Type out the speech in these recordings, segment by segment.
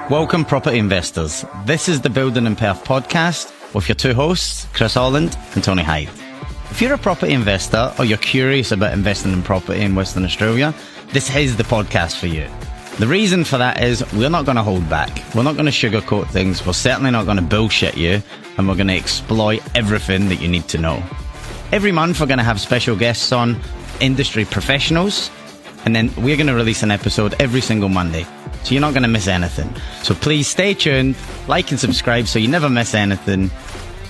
Welcome, property investors. This is the Building in Perth podcast with your two hosts, Chris Holland and Tony Hyde. If you're a property investor or you're curious about investing in property in Western Australia, this is the podcast for you. The reason for that is we're not going to hold back. We're not going to sugarcoat things. We're certainly not going to bullshit you, and we're going to exploit everything that you need to know. Every month, we're going to have special guests on, industry professionals, and then we're going to release an episode every single Monday. So you're not going to miss anything. So please stay tuned, like and subscribe so you never miss anything,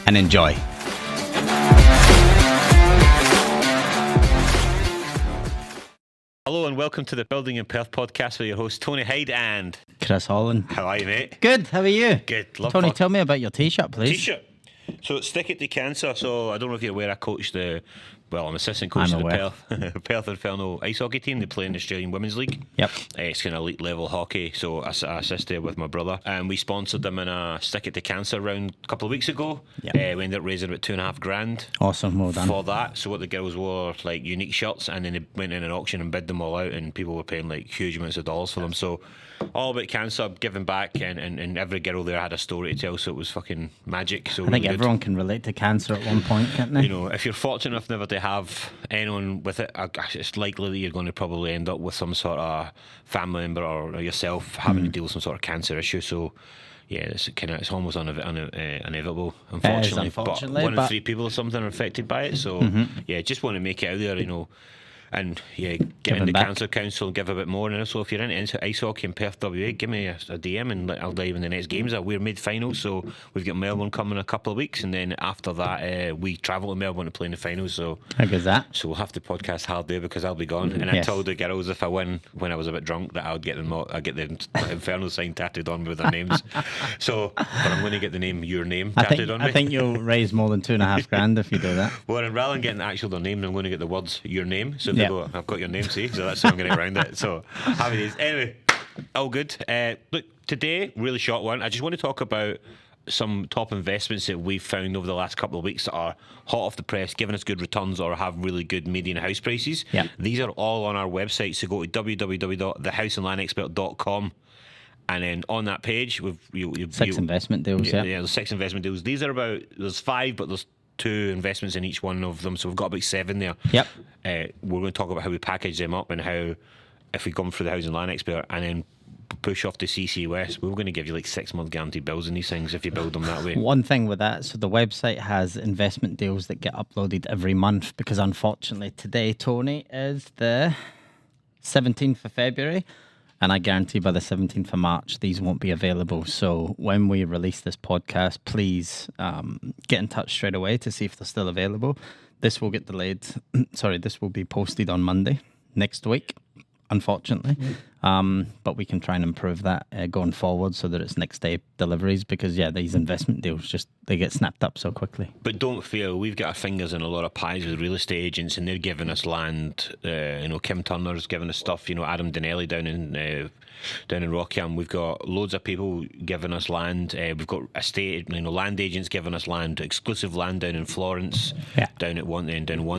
and enjoy. Hello and welcome to the Building in Perth podcast with your host Tony Hyde and Chris Holland. How are you, mate? Good, how are you? Good. Tony, tell me about your t-shirt, please. T-shirt. So Stick It to Cancer. So I don't know if you're aware, I coached I'm assistant coach of the Perth Inferno ice hockey team. They play in the Australian Women's League. Yep. It's kind of elite level hockey. So I assisted with my brother, and we sponsored them in a Stick It to Cancer round a couple of weeks ago. Yep. We ended up raising about $2,500. Awesome, well done. For that. So what the girls wore, like unique shirts, and then they went in an auction and bid them all out, and people were paying like huge amounts of dollars for them. So all about cancer, giving back, and every girl there had a story to tell, so it was fucking magic. So I think everyone can relate to cancer at one point, can't they? You know, if you're fortunate enough never to have anyone with it, it's likely that you're going to probably end up with some sort of family member or yourself having to deal with some sort of cancer issue. So yeah, it's almost inevitable, unfortunately. But one in three people or something are affected by it. So yeah, just want to make it out there, you know. And yeah, get in the Cancer Council and give a bit more. And also, if you're into ice hockey in Perth, WA, give me a DM and I'll dive in the next games. We're mid-finals, so we've got Melbourne coming in a couple of weeks, and then after that, we travel to Melbourne to play in the finals. So how good's that? So we'll have to podcast hard there because I'll be gone. And I told the girls if I win when I was a bit drunk that I'd get them. I'd get the Inferno sign tattooed on me with their names. So, but I'm going to get your name tattooed on me. I think you'll raise more than $2,500 if you do that. Well, rather than getting their name, I'm going to get the words your name. So people, I've got your name, see, so that's how I'm going to get around it. So happy days. Anyway, all good. Look, today, really short one. I just want to talk about some top investments that we've found over the last couple of weeks that are hot off the press, giving us good returns or have really good median house prices. Yep. These are all on our website, so go to www.thehouseandlandexpert.com. And then on that page, six investment deals. Yeah, there's 6 investment deals. These are there's 5, but there's 2 investments in each one of them, so we've got about 7 there. Yep. We're going to talk about how we package them up and how, if we come through the Housing Land Expert and then push off to CC West, we're going to give you like 6-month guaranteed bills in these things if you build them that way. One thing with that, so the website has investment deals that get uploaded every month because unfortunately today, Tony, is the 17th of February. And I guarantee by the 17th of March, these won't be available. So when we release this podcast, please get in touch straight away to see if they're still available. This will get delayed. This will be posted on Monday next week, unfortunately. But we can try and improve that going forward so that it's next day deliveries because, these investment deals, they get snapped up so quickly. But don't fear, we've got our fingers in a lot of pies with real estate agents and they're giving us land. Kim Turner's giving us stuff, Adam Donnelly down in Rockham. We've got loads of people giving us land. We've got land agents giving us land, exclusive land down in Florence, down one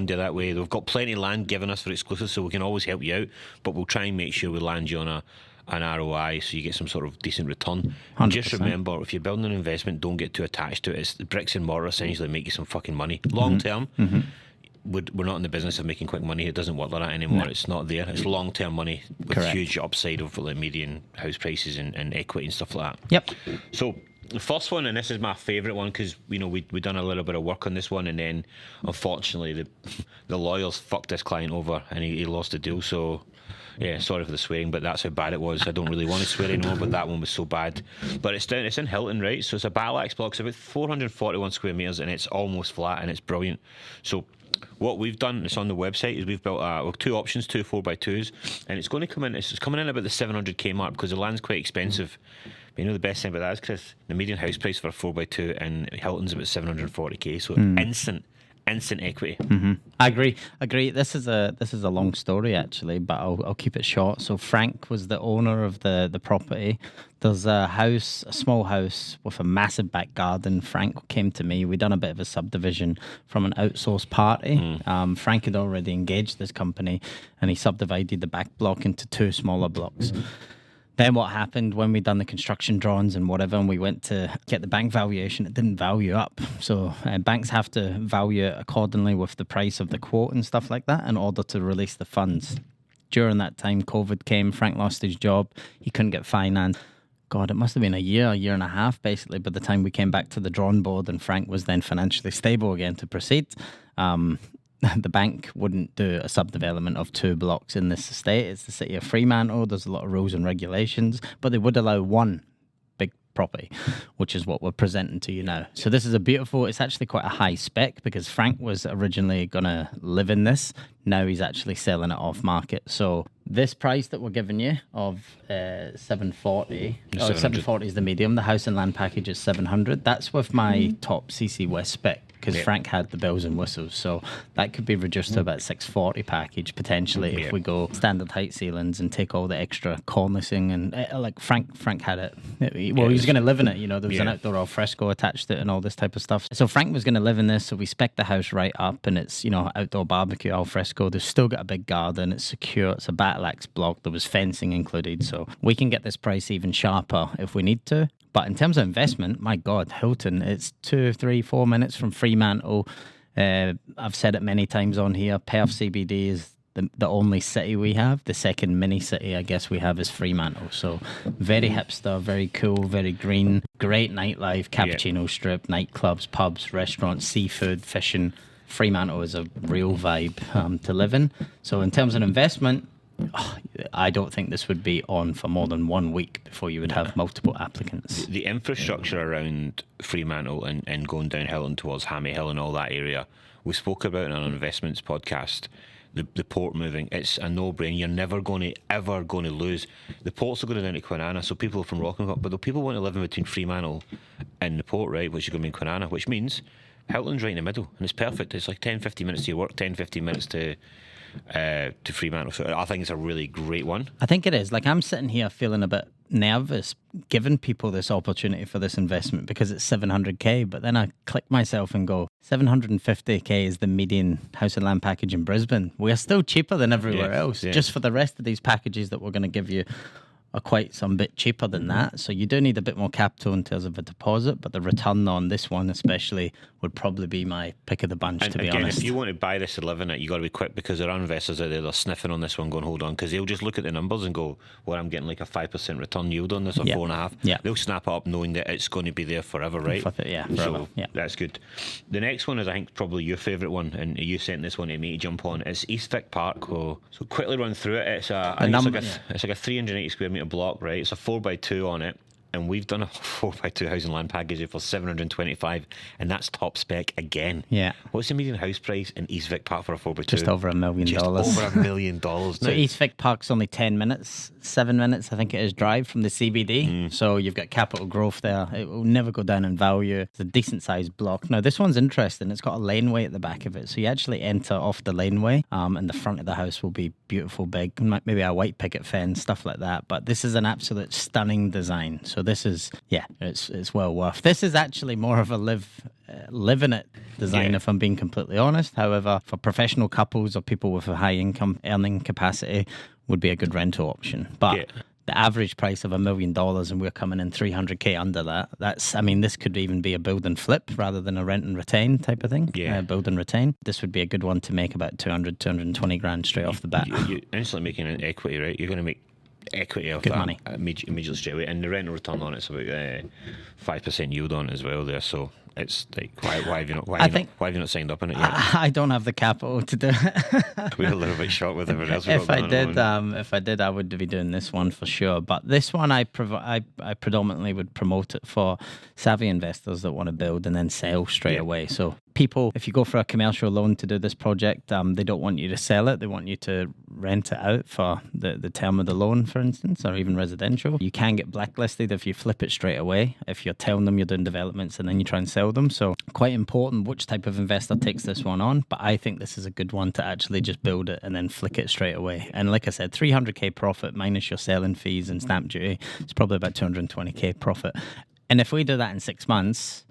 day that way. We've got plenty of land given us for exclusive, so we can always help you out, but we'll try and make sure we land you on an ROI so you get some sort of decent return. 100%. Just remember, if you're building an investment, don't get too attached to it. It's the bricks and mortar essentially make you some fucking money. Long term, we're not in the business of making quick money. It doesn't work like that anymore. No. It's not there. It's long-term money with huge upside of like median house prices and equity and stuff like that. Yep. So the first one, and this is my favourite one because we done a little bit of work on this one, and then unfortunately the lawyers fucked this client over and he lost the deal. So yeah, sorry for the swearing, but that's how bad it was. I don't really want to swear anymore, but that one was so bad. But it's in Hilton, right? So it's a battle axe block. It's about 441 square metres and it's almost flat and it's brilliant. So what we've done, it's on the website, is we've built 2 options, 2 4x2s, and it's going to come in. It's coming in about the 700k mark because the land's quite expensive. But the best thing about that is, Chris, the median house price for a 4x2 in Hilton's about 740k, so instant equity. I agree. This is a long story actually, but I'll keep it short. So Frank was the owner of the property. There's a small house with a massive back garden. Frank came to me. We'd done a bit of a subdivision from an outsourced party. Frank had already engaged this company and he subdivided the back block into 2 smaller blocks. Then what happened when we done the construction drawings and whatever, and we went to get the bank valuation, it didn't value up. So banks have to value it accordingly with the price of the quote and stuff like that in order to release the funds. During that time, COVID came. Frank lost his job. He couldn't get finance. God, it must have been a year and a half, basically, by the time we came back to the drawing board and Frank was then financially stable again to proceed. The bank wouldn't do a subdevelopment of 2 blocks in this estate. It's the city of Fremantle. There's a lot of rules and regulations, but they would allow one big property, which is what we're presenting to you now. So this is it's actually quite a high spec because Frank was originally going to live in this. Now he's actually selling it off market. So this price that we're giving you of 740, 740 is the medium. The house and land package is 700. That's with my top CC West spec, because Frank had the bells and whistles, so that could be reduced to about 640 package potentially if we go standard height ceilings and take all the extra cornicing and like Frank had it. He was going to live in it. There was an outdoor al fresco attached to it and all this type of stuff. So Frank was going to live in this, so we spec the house right up, and it's outdoor barbecue al fresco. They've still got a big garden. It's secure. It's a battle axe block. There was fencing included, so we can get this price even sharper if we need to. But in terms of investment, my God, Hilton, it's 2, 3, 4 minutes from Fremantle. I've said it many times on here. Perth CBD is the only city we have. The second mini city, I guess, we have is Fremantle. So very hipster, very cool, very green. Great nightlife, cappuccino strip, nightclubs, pubs, restaurants, seafood, fishing. Fremantle is a real vibe to live in. So in terms of investment, I don't think this would be on for more than 1 week before you would have multiple applicants. The infrastructure around Fremantle and going down Hilton towards Hammy Hill and all that area, we spoke about in an investments podcast. The port moving, it's a no-brainer. You're never ever going to lose. The ports are going down to Quinana, so people from Rockingham, but the people want to live in between Fremantle and the port, right, which is going to be in Quinana, which means Hilton's right in the middle, and it's perfect. It's like 10-15 minutes to your work, 10-15 minutes to Fremantle. So I think it's a really great one. I think it is. Like, I'm sitting here feeling a bit nervous giving people this opportunity for this investment because it's 700k, but then I click myself and go, 750k is the median house and land package in Brisbane. We are still cheaper than everywhere else. Just for the rest of these packages that we're going to give you are quite some bit cheaper than that. So you do need a bit more capital in terms of a deposit, but the return on this one especially would probably be my pick of the bunch, to be honest. If you want to buy this to live in it, you got to be quick, because there are investors out there that are sniffing on this one going, hold on, because they'll just look at the numbers and go, well, I'm getting like a 5% return yield on this, or 4.5%. Yeah. They'll snap it up knowing that it's going to be there forever, right? Forever. So that's good. The next one is, I think, probably your favourite one, and you sent this one to me to jump on. It's East Vic Park. So quickly run through it. It's like a 380 square metre block, right? It's a 4x2 on it. And we've done a 4x2 housing land package for 725, and that's top spec again. Yeah. What's the median house price in East Vic Park for a 4x2? Just over $1 million. Just over $1 million. So East Vic Park's only 10 minutes, 7 minutes, I think it is, drive from the CBD. So you've got capital growth there. It will never go down in value. It's a decent sized block. Now, this one's interesting. It's got a laneway at the back of it. So you actually enter off the laneway, and the front of the house will be beautiful, big, maybe a white picket fence, stuff like that. But this is an absolute stunning design. So this is, it's well worth. This is actually more of a live in it design, if I'm being completely honest. However, for professional couples or people with a high income earning capacity, would be a good rental option. But the average price of $1 million, and we're coming in 300k under that. This could even be a build and flip rather than a rent and retain type of thing. Build and retain. This would be a good one to make about 220 grand straight off the bat. You're instantly making an equity, right? You're going to make equity off good that money immediately straight away, and the rental return on it's about 5% yield on it as well there. So it's like, why have you not signed up on it yet? I don't have the capital to do it. We're a little bit short with everyone else. If I did, I would be doing this one for sure. But this one, I predominantly would promote it for savvy investors that want to build and then sell straight away. So people, if you go for a commercial loan to do this project, they don't want you to sell it. They want you to rent it out for the term of the loan, for instance, or even residential. You can get blacklisted if you flip it straight away, if you're telling them you're doing developments and then you try and sell them. So quite important which type of investor takes this one on. But I think this is a good one to actually just build it and then flick it straight away. And like I said, 300k profit minus your selling fees and stamp duty, it's probably about 220k profit. And if we do that in 6 months,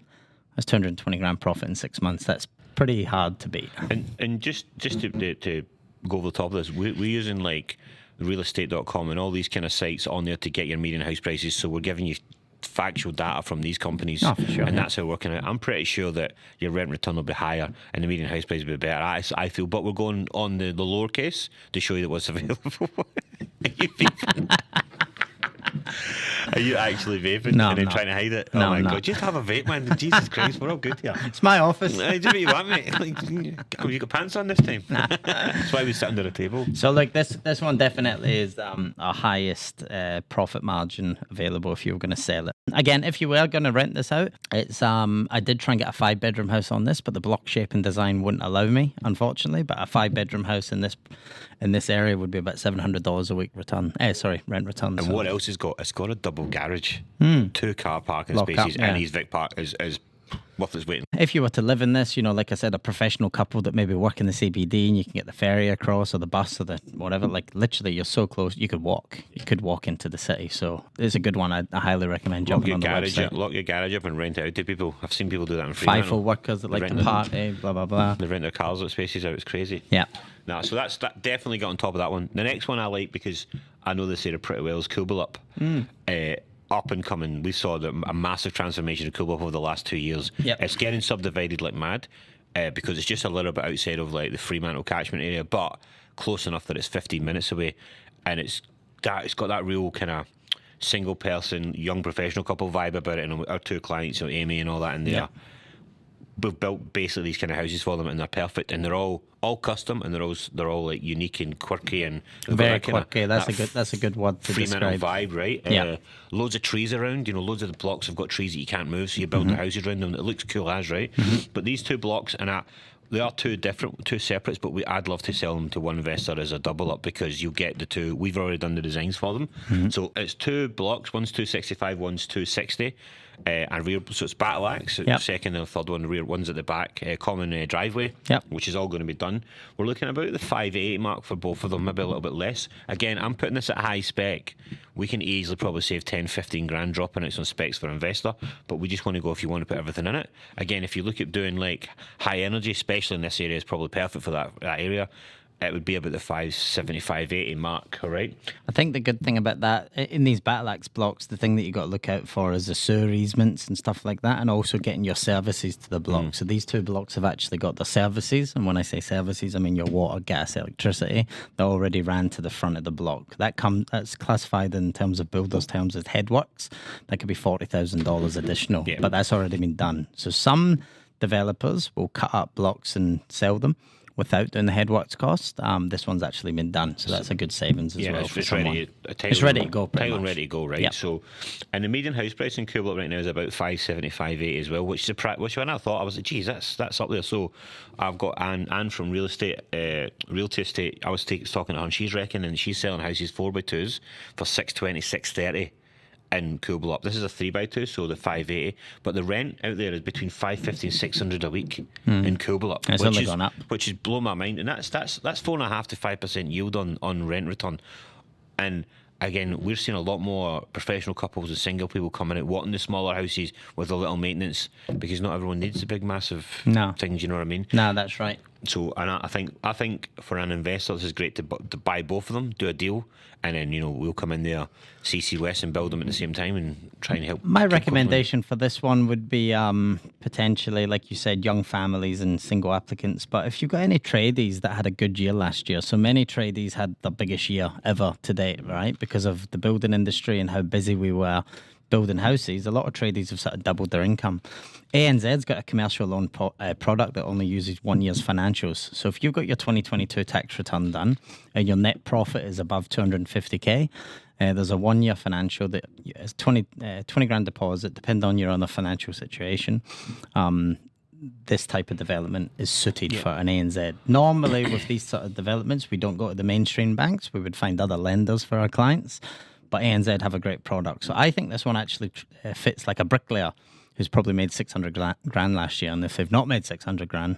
that's 220 grand profit in 6 months. That's pretty hard to beat. And just to go over the top of this, we're using like realestate.com, and all these kind of sites on there to get your median house prices. So we're giving you factual data from these companies, for sure, and that's how we're working out. I'm pretty sure that your rent return will be higher and the median house price will be better. I feel, but we're going on the lower case to show you that what's available. Are you actually vaping No, and then I'm trying to hide it? No, oh my I'm God, not. just have a vape, man. Jesus Christ, we're all good here. It's my office. Do what you want, mate. Like, have you got pants on this time? That's why we sit under a table. So like this one definitely is our highest profit margin available if you were going to sell it. Again, if you were going to rent this out, it's I did try and get a 5-bedroom house on this, but the block shape and design wouldn't allow me, unfortunately. But a 5-bedroom house in this area would be about $700 a week rent return. And what else has got? It's got a double garage, 2 car parking Lock spaces, up, yeah. and his Vic Park is worth its weight. If you were to live in this, like I said, a professional couple that maybe work in the CBD and you can get the ferry across or the bus or the whatever, like literally you're so close, you could walk into the city. So it's a good one. I highly recommend jumping on the website. Lock your garage up and rent it out to people. I've seen people do that in Fremantle. FIFO workers that like to party, blah, blah, blah. They rent their cars at spaces out. It's crazy. Yeah. No, so that's definitely got on top of that one. The next one I like because I know this area pretty well is Coolbellup. Up and coming. We saw a massive transformation of Coolbellup over the last 2 years. Yep. It's getting subdivided like mad because it's just a little bit outside of like the Fremantle catchment area, but close enough that it's 15 minutes away, and it's got that real kind of single person, young professional couple vibe about it. And our 2 clients, Amy and all that, and we've built basically these kind of houses for them, and they're perfect, and they're all custom, and they're all like unique and quirky and very quirky. That's a good word to Fremantle describe. vibe, right? Yeah. Loads of trees around. Loads of the blocks have got trees that you can't move, so you build the houses around them. It looks cool as right. But these 2 blocks, and they are 2 separates, but I'd love to sell them to one investor as a double up because you get the 2. We've already done the designs for them, so it's 2 blocks. One's 265, one's 260. And rear, so it's battle axe, second and third one, the rear one's at the back, common driveway, which is all going to be done. We're looking about the 580 mark for both of them, maybe a little bit less. Again, I'm putting this at high spec. We can easily probably save 10-15 grand dropping it on specs for an investor, but we just want to go if you want to put everything in it. Again, if you look at doing like high energy, especially in this area, is probably perfect for that area. It would be about the 570, 580 mark, all right? I think the good thing about that, in these battle axe blocks, the thing that you got to look out for is the sewer easements and stuff like that, and also getting your services to the block. So these 2 blocks have actually got the services, and when I say services, I mean your water, gas, electricity. They already ran to the front of the block. That's classified in terms of builders' terms as headworks. That could be $40,000 additional, but that's already been done. So some developers will cut up blocks and sell them without doing the headworks cost. This one's actually been done, so that's a good savings as well. It's ready to go. Title ready to go, right? Yep. So, and the median house price in Coolbellup right now is about 570, 580 as well, which when I thought, I was like, geez, that's up there. So I've got Anne from Real Estate, Realty Estate. I was talking to her, and she's reckoning she's selling houses 4x2s for 620, 630. In Coolbellup. This is a 3x2, so the 580. But the rent out there is between 550 and 600 a week in Coolbellup. It's only gone up. Which is blown my mind. And that's 4.5 to 5% yield on rent return. And again, we're seeing a lot more professional couples and single people coming out wanting the smaller houses with a little maintenance because not everyone needs the big massive things, you know what I mean? No, that's right. So, and I think for an investor, this is great to buy both of them, do a deal, and then we'll come in there, CC West, and build them at the same time and try and help. My recommendation for this one would be potentially, like you said, young families and single applicants. But if you've got any tradies that had a good year last year, so many tradies had the biggest year ever to date, right? Because of the building industry and how busy we were building houses, a lot of tradies have sort of doubled their income. ANZ's got a commercial loan product that only uses 1 year's financials. So if you've got your 2022 tax return done and your net profit is above 250k, there's a 1 year financial that is 20 grand deposit, depending on your other financial situation. This type of development is suited for an ANZ. Normally with these sort of developments, we don't go to the mainstream banks. We would find other lenders for our clients. But ANZ have a great product. So I think this one actually fits like a bricklayer who's probably made 600 grand last year. And if they've not made 600 grand,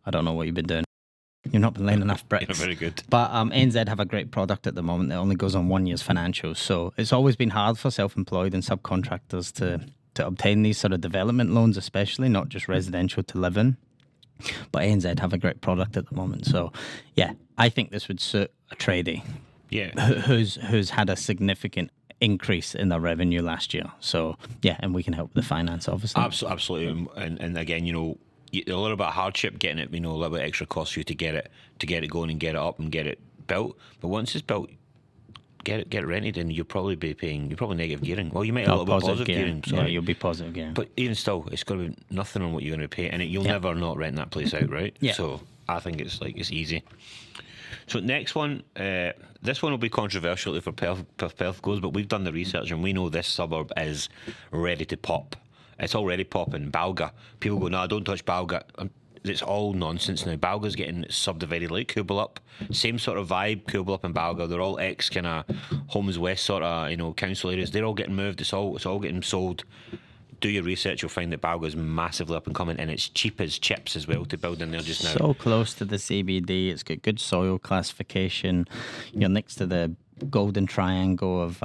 I don't know what you've been doing. You've not been laying enough bricks. Very good. But ANZ have a great product at the moment that only goes on 1 year's financials. So it's always been hard for self-employed and subcontractors to obtain these sort of development loans, especially, not just residential to live in. But ANZ have a great product at the moment. So, yeah, I think this would suit a tradie. Yeah. who's had a significant increase in their revenue last year. So yeah, and we can help with the finance, obviously. Absolutely. And again, a little bit of hardship getting it, a little bit extra cost for you to get it going and get it up and get it built. But once it's built, get it rented, and you'll probably be paying. You're probably negative gearing. Well, you might have a little bit positive gearing. Sorry. Yeah, you'll be positive gearing. But even still, it's going to be nothing on what you're going to pay, and you'll never not rent that place out, right? Yeah. So I think it's easy. So next one, this one will be controversial for Perth goes, but we've done the research and we know this suburb is ready to pop. It's already popping. Balga. People go, no, don't touch Balga. It's all nonsense now. Balga's getting subdivided like Coolbellup. Same sort of vibe, Coolbellup and Balga. They're all ex kind of Homes West sort of council areas. They're all getting moved. It's all getting sold. Do your research, you'll find that Balga's massively up and coming, and it's cheap as chips as well to build in there just now. So close to the CBD. It's got good soil classification. You're next to the golden triangle of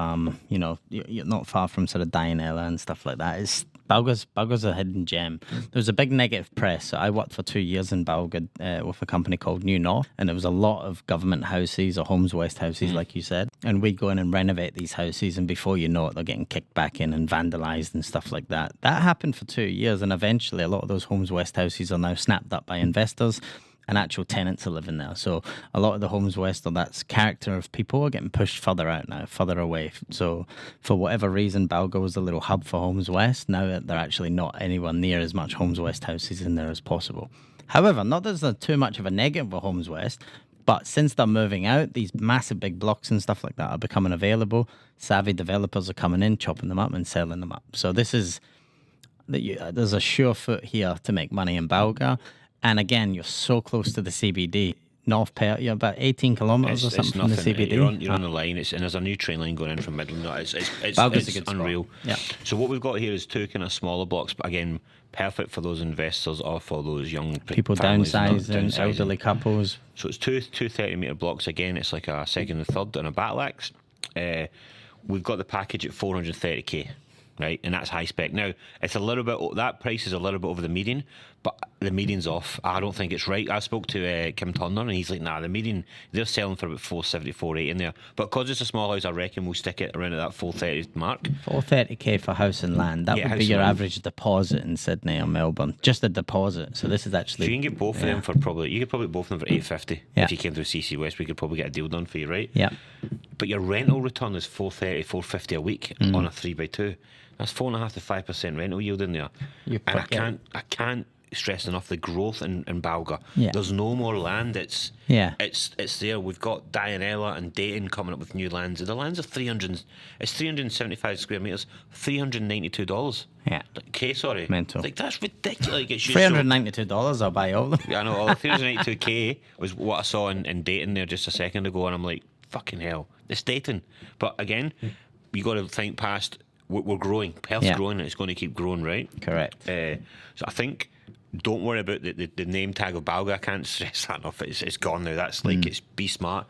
you're not far from sort of Dianella and stuff like that. Balga's a hidden gem. There was a big negative press. So I worked for 2 years in Balga with a company called New North, and there was a lot of government houses or Homes West houses, like you said. And we'd go in and renovate these houses, and before you know it, they're getting kicked back in and vandalised and stuff like that. That happened for 2 years, and eventually a lot of those Homes West houses are now snapped up by investors, and actual tenants are living there. So a lot of the Homes West, or that's character of people, are getting pushed further out now, further away. So for whatever reason, Balga was a little hub for Homes West. Now that they're actually not anywhere near as much Homes West houses in there as possible. However, not that there's too much of a negative for Homes West, but since they're moving out, these massive big blocks and stuff like that are becoming available. Savvy developers are coming in, chopping them up and selling them up. So there's a sure foot here to make money in Balga. And again, you're so close to the CBD. North Perth, you're about 18 kilometres or something from the CBD. You're on the line, and there's a new train line going in from Midland. It's a good unreal. Yeah. So what we've got here is two kind of smaller blocks, but again, perfect for those investors or for those young people downsizing, elderly couples. So it's two 30-metre blocks. Again, it's like a second and third and a battle axe. We've got the package at 430k. Right, and that's high spec. Now, it's a little bit, that price is a little bit over the median, but the median's off. I don't think it's right. I spoke to Kim Turner, and he's like, nah, the median, they're selling for about 470, 480 in there. But because it's a small house, I reckon we'll stick it around at that 430 mark. 430k for house and land. That would be your average deposit in Sydney or Melbourne. Just a deposit. So this is actually... So you can get both of them for you could probably both of them for 850. If you came through CC West, we could probably get a deal done for you, right? Yeah. But your rental return is 430, 450 a week on a 3x2. That's 4.5% to 5% rental yield in there. And I can't stress enough the growth in Balga. Yeah. There's no more land. It's there. We've got Dianella and Dayton coming up with new lands. The lands are 375 square metres, $392. Yeah. Okay, sorry. Mental. Like, that's ridiculous. Like, $392, I'll buy all of them. Yeah, I know. 392k was what I saw in Dayton there just a second ago, and I'm like, fucking hell, it's Dayton. But again, you got to think past. We're growing. Perth's growing, and it's going to keep growing, right? Correct. So I think, don't worry about the name tag of Balga. I can't stress that enough. It's gone now. That's like, it's be smart.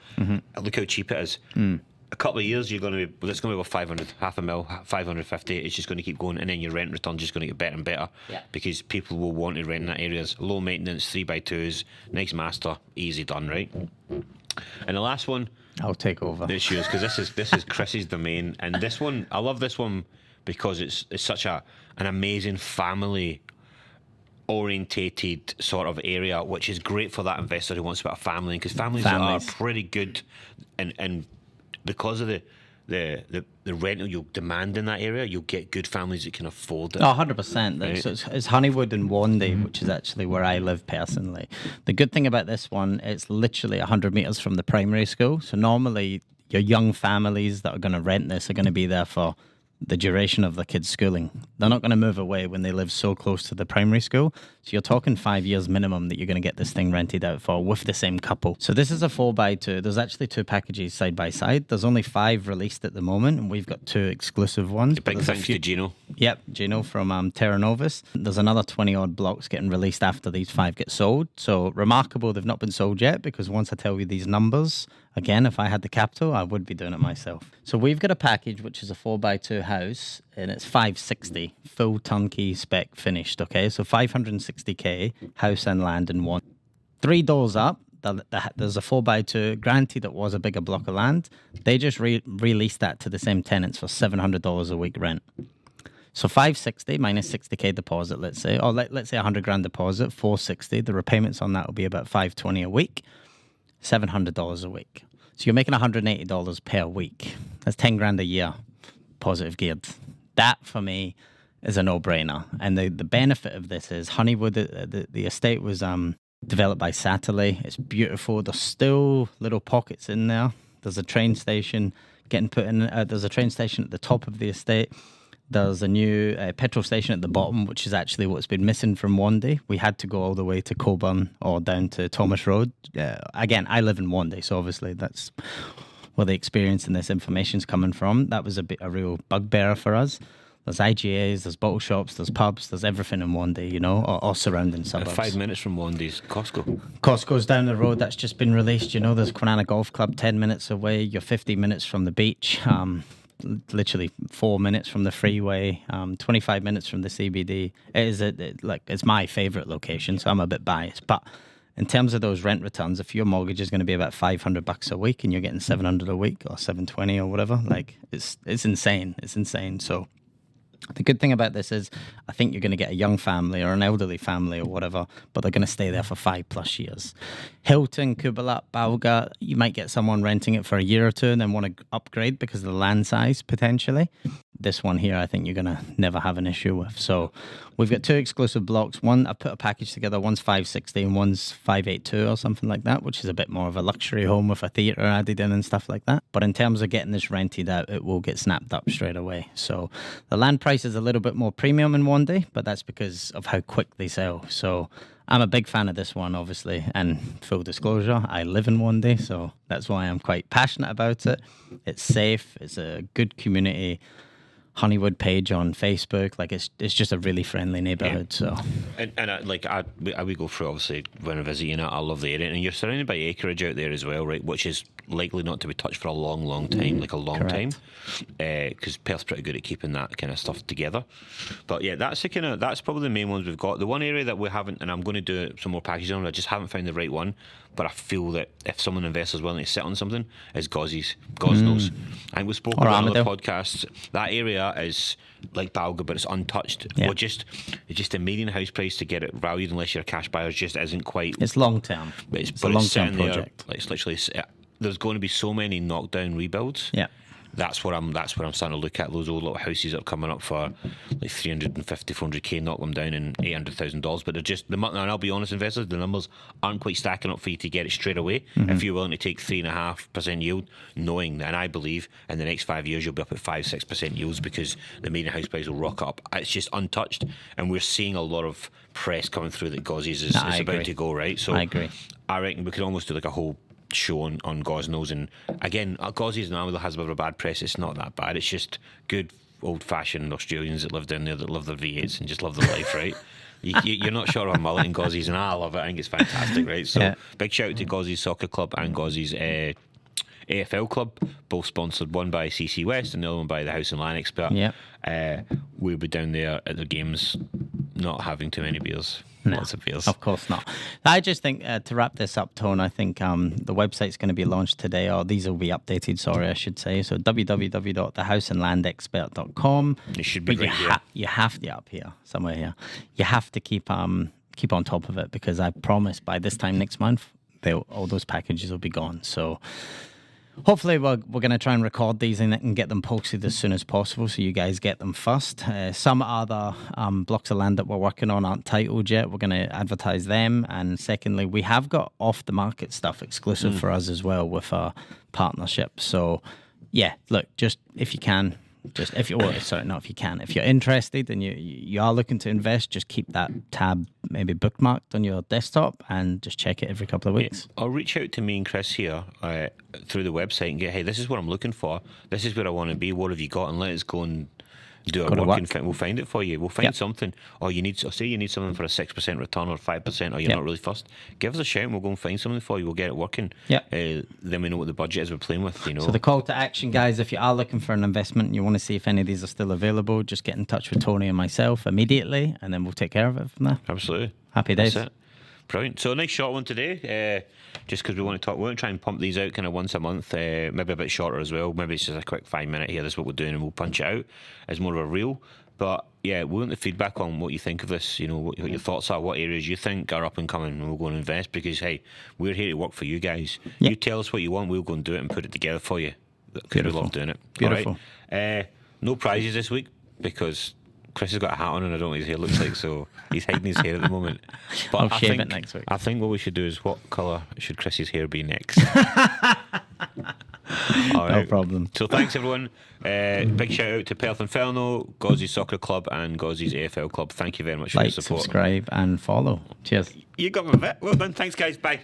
Look how cheap it is. A couple of years, it's going to be about 500, half a mil, 550. It's just going to keep going, and then your rent return's just going to get better and better because people will want to rent in that areas. Low maintenance, 3x2s, nice master, easy done, right? And the last one, I'll take over this year's, because this is Chris's domain, and this one, I love this one because it's such an amazing family orientated sort of area, which is great for that investor who wants to put a family in, because families are pretty good, and because of the rental you'll demand in that area, you'll get good families that can afford it. 100%. Right? So it's Honeywood and Wandy, which is actually where I live personally. The good thing about this one, it's literally 100 metres from the primary school. So normally your young families that are going to rent this are going to be there for the duration of the kids' schooling. They're not going to move away when they live so close to the primary school. So you're talking 5 years minimum that you're going to get this thing rented out for with the same couple. So this is a 4x2. There's actually two packages side by side. There's only 5 released at the moment, and we've got 2 exclusive ones. Big thanks to Gino. Yep, Gino from Terra Novus. There's another 20-odd blocks getting released after these 5 get sold. So remarkable they've not been sold yet, because once I tell you these numbers, again, if I had the capital, I would be doing it myself. So we've got a package which is a 4x2 house, and it's 560, full turnkey spec finished, okay? So 560k, house and land in one. 3 doors up, there's a 4x2. Granted, it was a bigger block of land. They just released that to the same tenants for $700 a week rent. So 560 minus 60k deposit, let's say, or let's say 100 grand deposit, 460. The repayments on that will be about 520 a week, $700 a week. So you're making $180 per week. That's 10 grand a year, positive geared. That for me is a no-brainer. And the benefit of this is Honeywood, the estate was developed by Satterley. It's beautiful. There's still little pockets in there. There's a train station getting put in. There's a train station at the top of the estate. There's a new petrol station at the bottom, which is actually what's been missing from Wandy. We had to go all the way to Coburn or down to Thomas Road. Again, I live in Wandy, so obviously that's where the experience and this information's coming from. That was a real bugbear for us. There's IGAs, there's bottle shops, there's pubs, there's everything in Wandy, or surrounding suburbs. 5 minutes from Wandy's Costco. Costco's down the road. That's just been released. There's Quinana Golf Club 10 minutes away. You're 50 minutes from the beach. Literally 4 minutes from the freeway, 25 minutes from the CBD. It's my favorite location, so I'm a bit biased. But in terms of those rent returns, if your mortgage is going to be about $500 a week and you're getting $700 a week or $720 or whatever, it's insane. It's insane. So the good thing about this is I think you're going to get a young family or an elderly family or whatever, but they're going to stay there for 5+ years. Hilton, Kubalat, Balga, you might get someone renting it for a year or two and then want to upgrade because of the land size potentially. This one here, I think you're going to never have an issue with. So we've got 2 exclusive blocks. One, I put a package together. One's 560 and one's 582 or something like that, which is a bit more of a luxury home with a theatre added in and stuff like that. But in terms of getting this rented out, it will get snapped up straight away. So the land price is a little bit more premium in Wandy, but that's because of how quick they sell. So I'm a big fan of this one, obviously, and full disclosure, I live in Wandy, so that's why I'm quite passionate about it. It's safe, it's a good community. Honeywood page on Facebook, it's just a really friendly neighborhood. So, we go through obviously when I visit I love the area, and you're surrounded by acreage out there as well, right? Which is likely not to be touched for a long time, Correct. time, because Perth's pretty good at keeping that kind of stuff together. But yeah, that's probably the main ones we've got. The one area that we haven't, and I'm going to do some more packages on, I just haven't found the right one. But I feel that if someone investor's willing to sit on something, it's Gauzy's. Gosnells. I think we spoke about on other podcasts. That area is like Balga, but it's untouched. Yeah. It's just a median house price to get it valued unless you're a cash buyer just isn't quite. It's long term. It's a long term project. It's literally. There's going to be so many knockdown rebuilds. Yeah. That's what I'm starting to look at. Those old little houses that are coming up for like 350, 400k, knock them down in $800,000. But they're just and I'll be honest, investors, the numbers aren't quite stacking up for you to get it straight away. Mm-hmm. If you're willing to take 3.5% yield, knowing that, and I believe in the next 5 years you'll be up at 5-6% yields because the median house price will rock up. It's just untouched, and we're seeing a lot of press coming through that Gauzy's is about to go right. So I agree. I reckon we could almost do like a whole show on Gosnells, and again, Gauzy's now has a bit of a bad press. It's not that bad. It's just good old-fashioned Australians that live down there that love their V8s and just love their life, right? You're not sure on mullet and Gauzy's, and I love it. I think it's fantastic, right? So big shout out to Gauzy's Soccer Club and Gauzy's AFL Club, both sponsored, one by CC West and the other one by the House and Land Expert. Yeah. We'll be down there at the games, not having too many beers. No, lots of beers. Of course not. I just think, to wrap this up, Tone, I think the website's going to be launched today, or these will be updated, I should say. So www.thehouseandlandexpert.com. It should be right here. You have to, up here, somewhere here. You have to keep on top of it, because I promise by this time next month, all those packages will be gone. So hopefully we're going to try and record these and get them posted as soon as possible, so you guys get them first. Some other blocks of land that we're working on aren't titled yet. We're going to advertise them. And secondly, we have got off-the-market stuff exclusive for us as well with our partnership. So yeah, look, just if you can, if you're interested and you are looking to invest, just keep that tab maybe bookmarked on your desktop and just check it every couple of weeks. I'll reach out to me and Chris here through the website and get, hey, this is what I'm looking for. This is where I want to be. What have you got? And let us go and do our work. And we'll find it for you. We'll find something. Or you need something for a 6% return or 5%, or you're not really fussed. Give us a shout and we'll go and find something for you. We'll get it working. Then we know what the budget is we're playing with. So the call to action, guys, if you are looking for an investment and you want to see if any of these are still available, just get in touch with Tony and myself immediately, and then we'll take care of it from there. Absolutely. Happy days. That's it. Brilliant. So a nice short one today. just because we want to talk. We want to try and pump these out kind of once a month, maybe a bit shorter as well. Maybe it's just a quick 5 minute here. This is what we're doing, and we'll punch it out as more of a reel. But yeah, we want the feedback on what you think of this. You know, what your thoughts are, what areas you think are up and coming, and we'll go and invest, because hey, we're here to work for you guys. You tell us what you want, we'll go and do it and put it together for you. Because we love doing it. Beautiful. All right. No prizes this week because Chris has got a hat on and I don't know what his hair looks like, so he's hiding his hair at the moment. But I'll shave it next week. I think what we should do is, what colour should Chris's hair be next? All right. No problem. So thanks everyone. Big shout out to Perth Inferno, Gauzy's Soccer Club and Gauzy's AFL Club. Thank you very much for your support. Subscribe and follow. Cheers. You got my bit. Well done. Thanks guys. Bye.